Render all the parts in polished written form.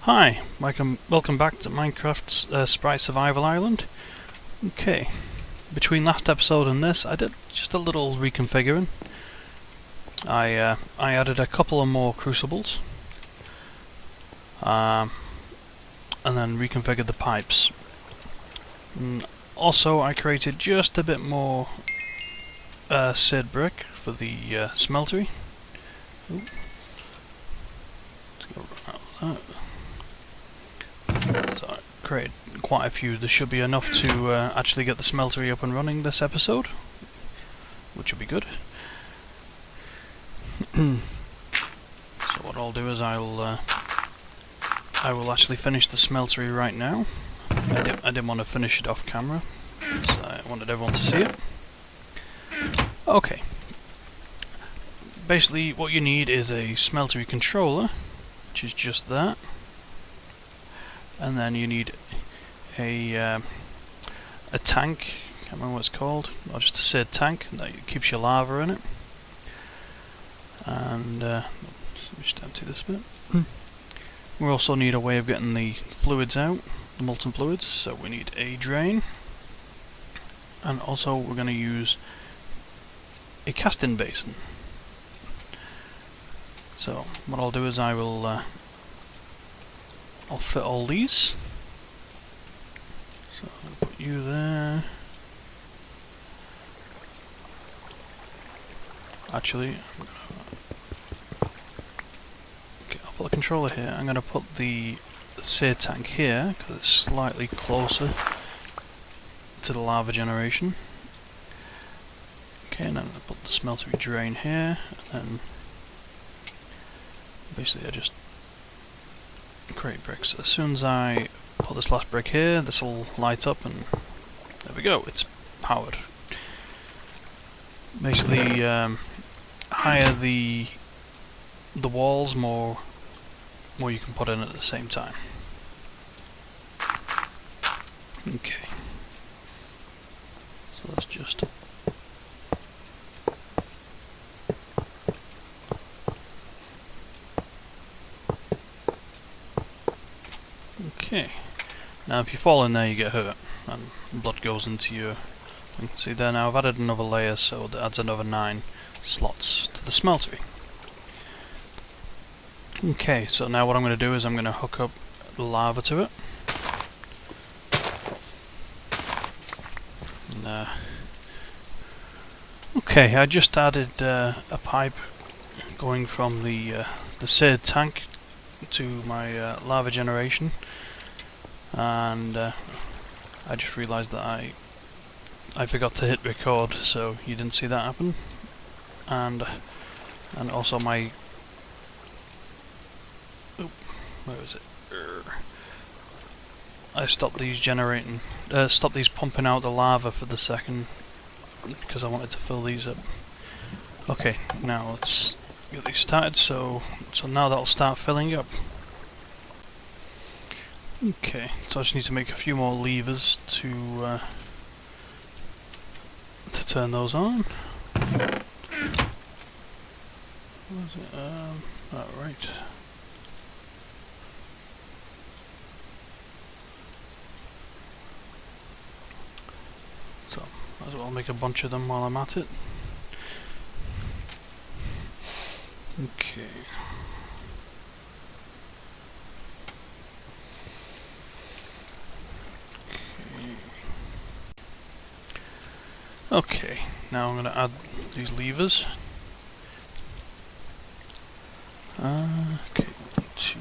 Hi, welcome back to Minecraft's Sprite Survival Island. Okay, between last episode and this, I did just a little reconfiguring. I added a couple of more crucibles, and then reconfigured the pipes. And also, I created just a bit more seared brick for the smeltery. Ooh. Let's go run out of that. So I created quite a few. There should be enough to actually get the smeltery up and running this episode, which will be good. So what I'll do is I will actually finish the smeltery right now. I didn't want to finish it off camera, because I wanted everyone to see it. Okay. Basically, what you need is a smeltery controller, which is just that. And then you need a tank, I can't remember what it's called, or just a seared tank that keeps your lava in it. And let me just empty this bit. We also need a way of getting the fluids out, the molten fluids, so we need a drain. And also we're going to use a casting basin. So what I'll do is I'll fit all these. So I'll put you there. Actually, I'll put the controller here. I'm going to put the seared tank here because it's slightly closer to the lava generation. Okay, and then I'll put the smeltery drain here, and then basically I just create bricks. As soon as I put this last brick here, this will light up, and there we go, it's powered. Basically, higher the walls, more you can put in at the same time. Okay, so let's just okay. Now if you fall in there you get hurt and blood goes into your thing. See there, now I've added another layer, so that adds another 9 slots to the smeltery. Okay, so now what I'm going to do is I'm going to hook up the lava to it. And, okay, I just added a pipe going from the seared tank to my lava generation, and I just realised that I forgot to hit record, so you didn't see that happen. And also my where is it? I stopped these stopped these pumping out the lava for the second because I wanted to fill these up. Okay, now let's get these started. So now that'll start filling up. Okay, so I just need to make a few more levers to turn those on. Right. So might as well make a bunch of them while I'm at it. Okay. Okay, now I'm going to add these levers. Okay, 1, 2.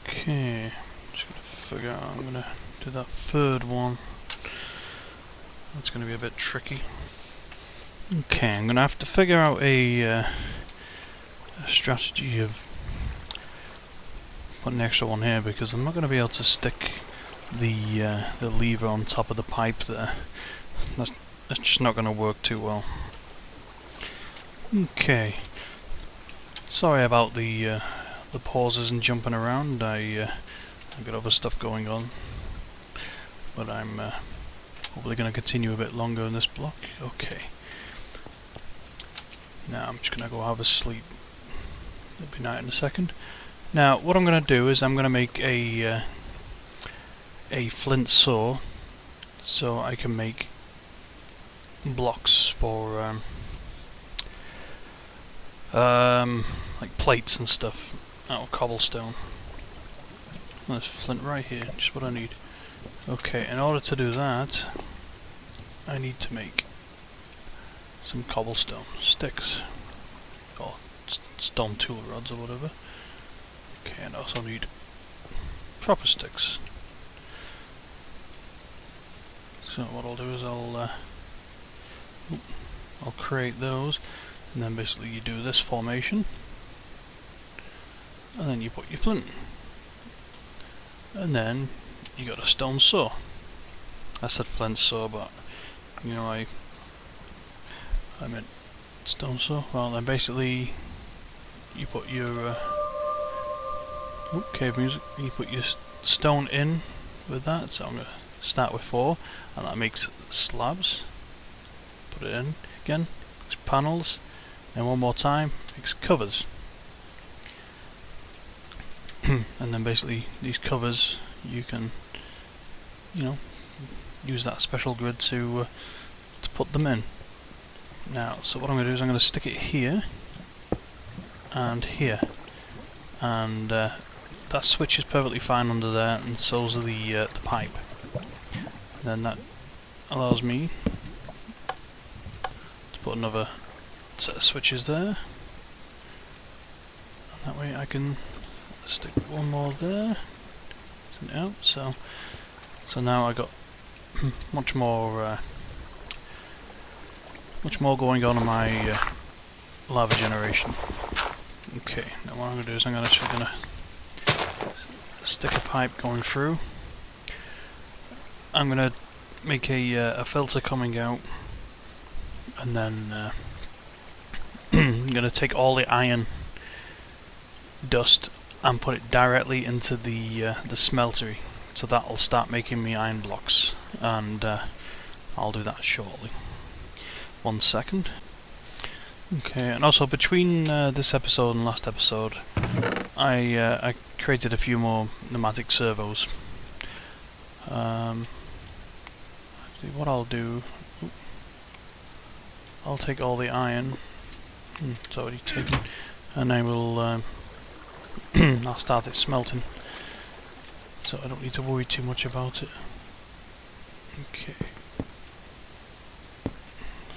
Okay, just going to figure out how I'm going to do that third one. That's going to be a bit tricky. Okay, I'm going to have to figure out a strategy of put an extra one here, because I'm not going to be able to stick the lever on top of the pipe there. That's just not going to work too well. Okay. Sorry about the pauses and jumping around. I've got other stuff going on, but I'm hopefully going to continue a bit longer in this block. Okay. Now I'm just going to go have a sleep. It'll be night in a second. Now what I'm going to do is I'm going to make a flint saw so I can make blocks for like plates and stuff out of cobblestone. There's flint right here, just what I need. Okay, in order to do that I need to make some cobblestone sticks or stone tool rods or whatever. Okay, and I also need proper sticks. So what I'll do is I'll create those, and then basically you do this formation, and then you put your flint, and then you got a stone saw. I said flint saw, but you know I meant stone saw. Well, then basically you put your cave music. You put your stone in with that. So I'm gonna start with 4, and that makes slabs. Put it in again, makes panels, and one more time makes covers. And then basically these covers you can, you know, use that special grid to put them in. Now, so what I'm going to do is I'm going to stick it here and here, and that switch is perfectly fine under there, and so's the pipe. And then that allows me to put another set of switches there, and that way I can stick one more there. Out. So now I got much more going on in my lava generation. Okay, now what I'm going to do is I'm actually going to stick a pipe going through. I'm going to make a filter coming out, and then I'm going to take all the iron dust and put it directly into the smeltery, so that'll start making me iron blocks, and I'll do that shortly. 1 second. Okay, and also between this episode and last episode, I created a few more pneumatic servos. What I'll do, I'll take all the iron. It's already taken, and I will. I'll start it smelting, so I don't need to worry too much about it. Okay.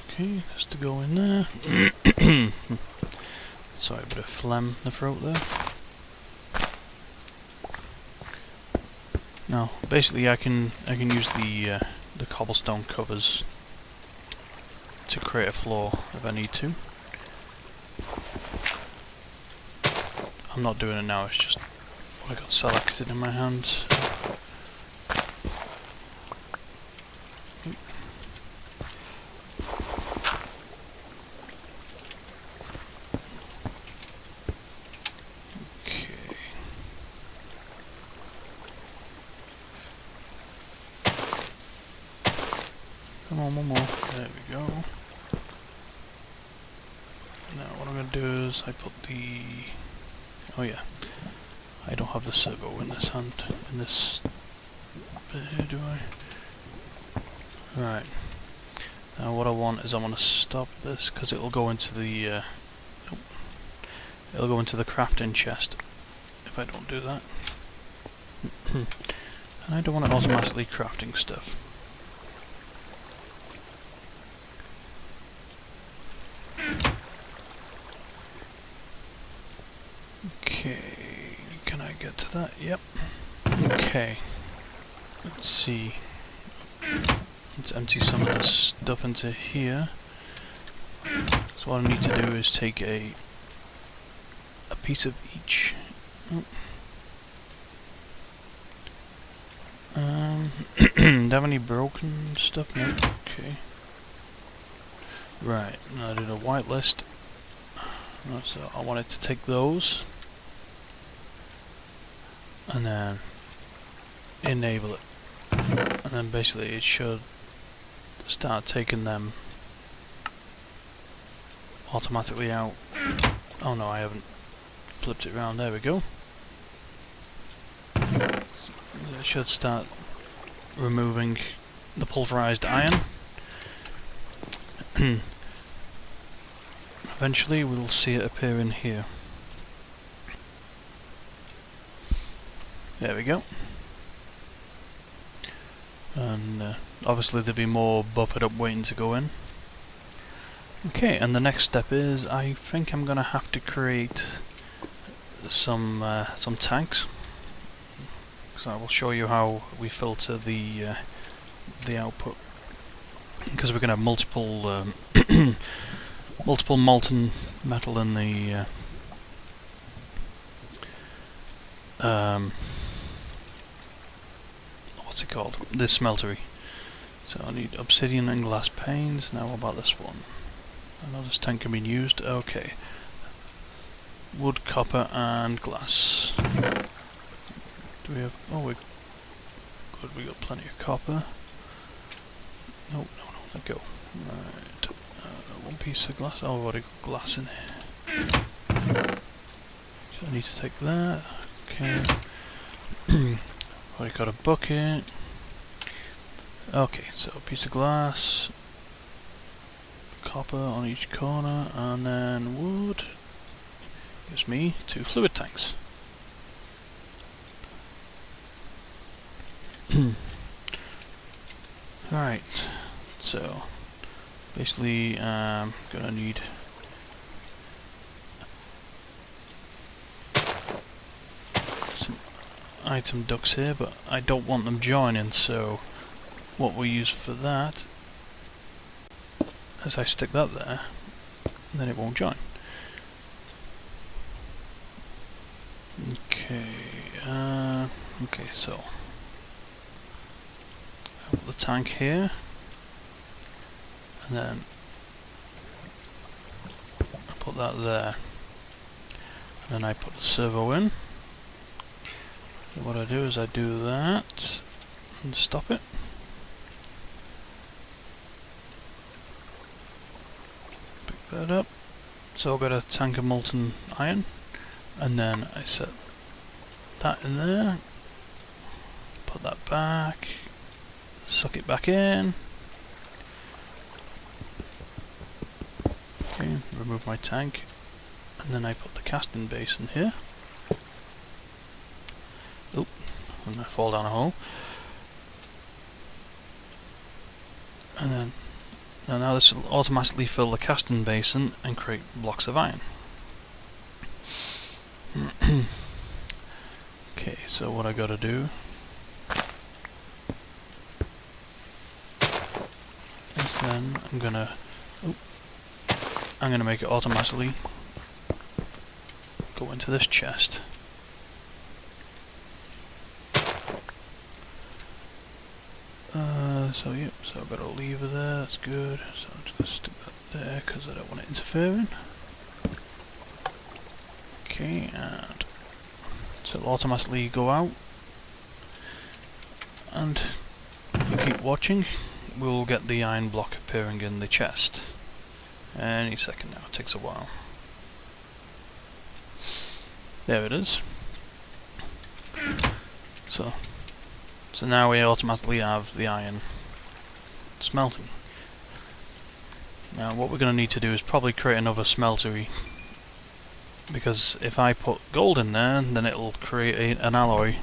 Okay, has to go in there. Sorry, a bit of phlegm in the throat there. Now, basically, I can use the cobblestone covers to create a floor if I need to. I'm not doing it now, it's just what I got selected in my hands. Okay. Come on, one more. There we go. Now what I'm going to do is I put the... Oh yeah, I don't have the servo in this hand, in this bit here, do I? Right. Now what I want is I want to stop this, because it'll go into the it'll go into the crafting chest if I don't do that. And I don't want it automatically crafting stuff. Okay, can I get to that? Yep. Okay. Let's see. Let's empty some of this stuff into here. So what I need to do is take a piece of each. Do you have any broken stuff? No. Okay. Right. Now I did a whitelist. So I wanted to take those and then enable it, and then basically it should start taking them automatically out. Oh no, I haven't flipped it around. There we go. It should start removing the pulverized iron. Eventually we'll see it appear in here. There we go. And obviously there'll be more buffered up waiting to go in. Okay, and the next step is I think I'm gonna have to create some tanks. So I will show you how we filter the output, because we're gonna have multiple multiple molten metal in the what's it called? This smeltery. So I need obsidian and glass panes. Now what about this one? I know this tank can be used. Okay. Wood, copper and glass. Do we have... oh, we're good, we got plenty of copper. No, let go. Right. One piece of glass. Oh, I've already got glass in here. So I need to take that. Okay. Already got a bucket. Okay, so a piece of glass, copper on each corner, and then wood. Gives me 2 fluid tanks. Right, so basically gonna need some item ducts here, but I don't want them joining, so what we'll use for that is I stick that there, and then it won't join. Okay, okay, so I put the tank here, and then I put that there, and then I put the servo in. So what I do is I do that and stop it. Pick that up. So I've got a tank of molten iron, and then I set that in there, put that back, suck it back in. Okay, remove my tank, and then I put the casting basin here. Oop, and I fall down a hole. And then now this will automatically fill the casting basin and create blocks of iron. Okay, so what I gotta do is then I'm gonna make it automatically go into this chest. So yep, so I've got a lever there, that's good. So I'm just gonna stick that there because I don't want it interfering. Okay, and so it'll automatically go out. And if we keep watching, we'll get the iron block appearing in the chest. Any second now, it takes a while. There it is. So now we automatically have the iron smelting. Now what we're going to need to do is probably create another smeltery, because if I put gold in there, then it'll create an alloy,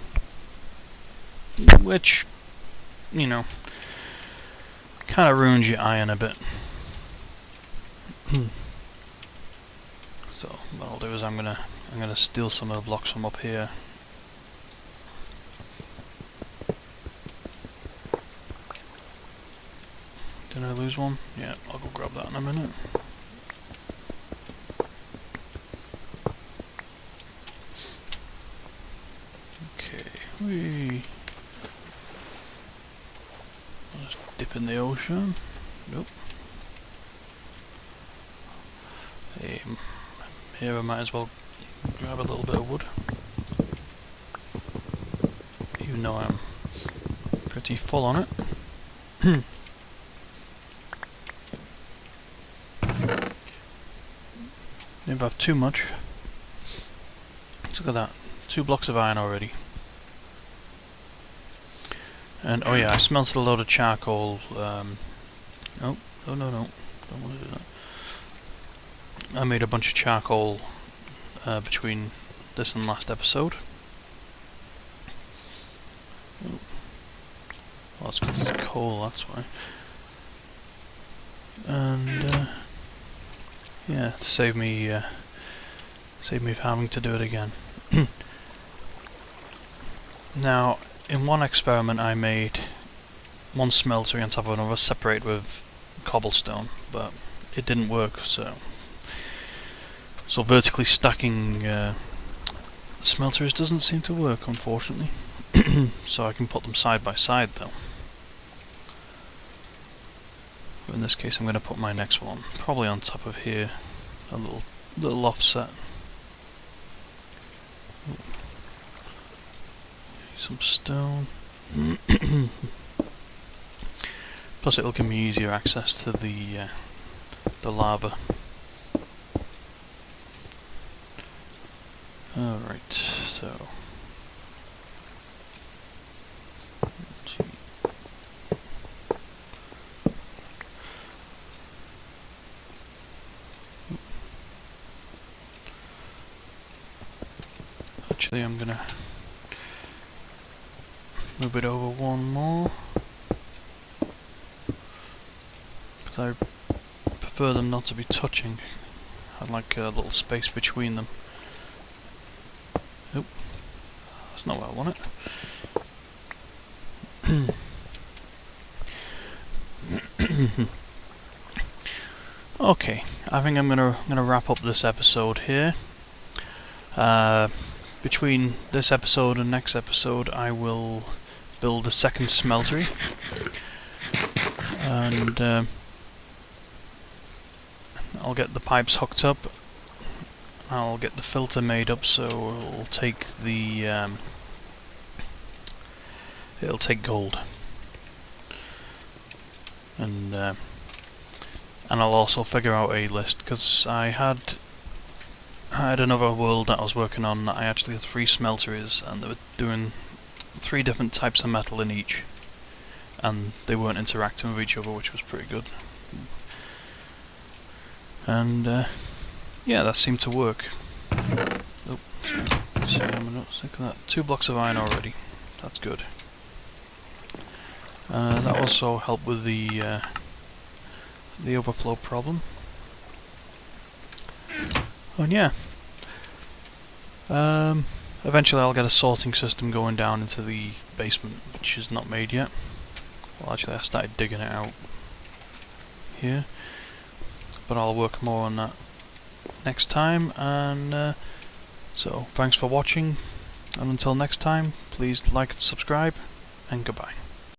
which, you know, kind of ruins your iron a bit. So what I'll do is I'm gonna steal some of the blocks from up here. Did I lose one? Yeah, I'll go grab that in a minute. Okay, I'll just dip in the ocean. Nope. Here I might as well grab a little bit of wood, even though I'm pretty full on it. Didn't have too much. Look at that. 2 blocks of iron already. And oh yeah, I smelted a load of charcoal. Oh, no. Don't want to do that. I made a bunch of charcoal between this and last episode. Oh. Well, that's because it's coal, that's why. And yeah, to save me from having to do it again. Now, in one experiment I made one smeltery on top of another, separated with cobblestone, but it didn't work, so vertically stacking smelters doesn't seem to work, unfortunately. So I can put them side by side though. But in this case I'm going to put my next one probably on top of here, a little offset. Some stone. Plus it'll give me easier access to the lava. Alright, so actually I'm gonna move it over one more, because I prefer them not to be touching. I'd like a little space between them. Oop, that's not where I want it. Okay, I think I'm gonna wrap up this episode here. Between this episode and next episode, I will build a second smeltery, and I'll get the pipes hooked up. I'll get the filter made up, so it'll take it'll take gold, and I'll also figure out a list, because I had another world that I was working on that I actually had 3 smelteries, and they were doing 3 different types of metal in each, and they weren't interacting with each other, which was pretty good. And yeah, that seemed to work. Oh, so I'm not sick of that. 2 blocks of iron already. That's good. That also helped with the overflow problem. And yeah, eventually I'll get a sorting system going down into the basement, which is not made yet. Well, actually I started digging it out here, but I'll work more on that next time. And so thanks for watching, and until next time, please like and subscribe, and goodbye.